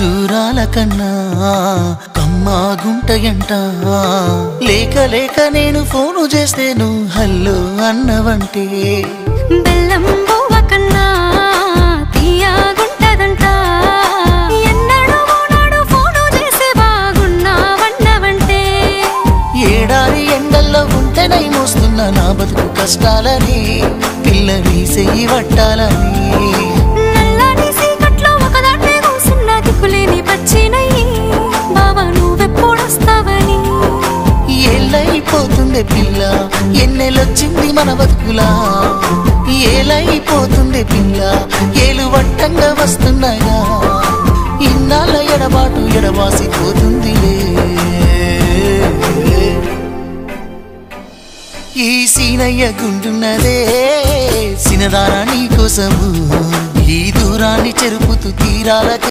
ఖర్జూరాల కన్నా కమ్మాగుంటయంట లేక లేక నేను ఫోను చేస్తే నువ్వు హల్లో అన్నవంటే బెల్లం బువ్వ కన్నా తీయగుంటదంట ఎన్నడూ నాడు ఫోను చేసే బాగున్నావన్నవంటే ఏడాది ఎండల్లో ఉంటేనై మోస్తున్న నా బతుకు కష్టాలని పిల్లని చెయ్యి పట్టాలని నల్లని సీకట్లో ఒకదాన్నే కూసున్న దిక్కులేని పచ్చినయ్యి బావా నువ్వెప్పుడొస్తావని ఏళ్ళైపోతుండే పిల్ల ఎన్నెలొచ్చింది మన బతుకులా ఏలైపోతుండే పిల్ల ఏలు వట్టంగా వస్తున్నాయా ఇన్నాళ్ళ ఎడబాటు ఎడబాసిపోతుందిలే ఈ సీనయ్య గుంటున్నదే సినదానా నీ కోసము ఈ దూరాన్ని చెరుపుతూ తీరాల